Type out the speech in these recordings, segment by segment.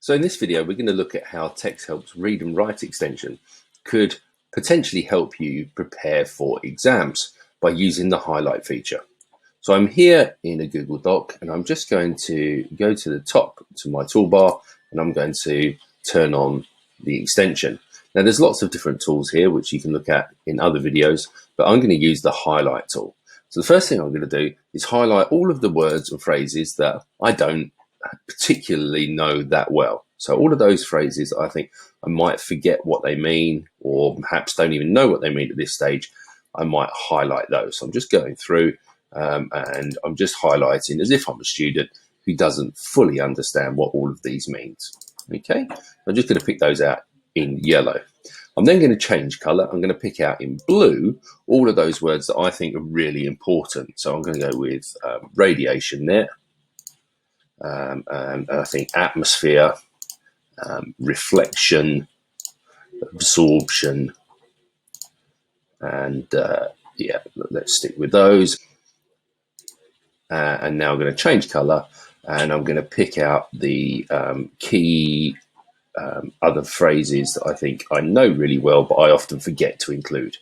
So in this video, we're going to look at how Texthelp's read and write extension could potentially help you prepare for exams by using the highlight feature. So I'm here in a Google Doc and I'm just going to go to the top to my toolbar and I'm going to turn on the extension. Now there's lots of different tools here which you can look at in other videos, but I'm going to use the highlight tool. So the first thing I'm going to do is highlight all of the words and phrases that I don't particularly know that well. So all of those phrases I think I might forget what they mean, or perhaps don't even know what they mean at this stage, I might highlight those. So I'm just going through and I'm just highlighting as if I'm a student who doesn't fully understand what all of these means. Okay, I'm just going to pick those out in yellow. I'm then going to change color. I'm going to pick out in blue all of those words that I think are really important. So I'm going to go with radiation there. And I think atmosphere, reflection, absorption, and yeah, let's stick with those. And now I'm going to change color and I'm going to pick out the key other phrases that I think I know really well, but I often forget to include.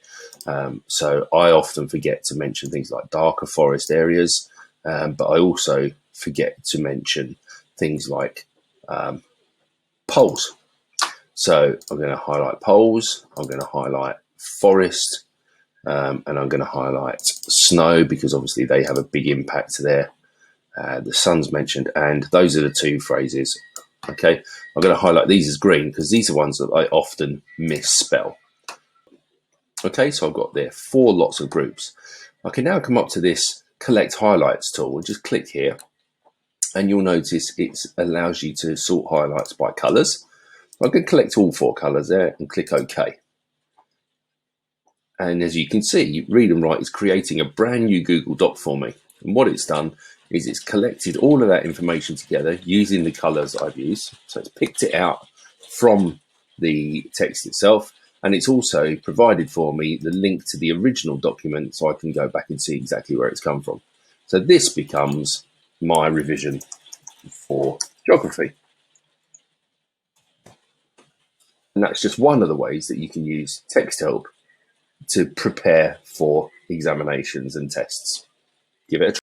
So I often forget to mention things like darker forest areas, but I also forget to mention things like poles. So I'm going to highlight poles, I'm going to highlight forest, and I'm going to highlight snow because obviously they have a big impact there. The sun's mentioned, and those are the two phrases. Okay, I'm going to highlight these as green because these are ones that I often misspell. Okay, so I've got there 4 lots of groups. I can now come up to this collect highlights tool and just click here, and you'll notice it allows you to sort highlights by colors. I can collect all 4 colors there and click OK. And as you can see, Read and Write is creating a brand new Google Doc for me. And what it's done is it's collected all of that information together using the colors I've used. So it's picked it out from the text itself. And it's also provided for me the link to the original document so I can go back and see exactly where it's come from. So this becomes my revision for geography. And that's just one of the ways that you can use Texthelp to prepare for examinations and tests. Give it a try.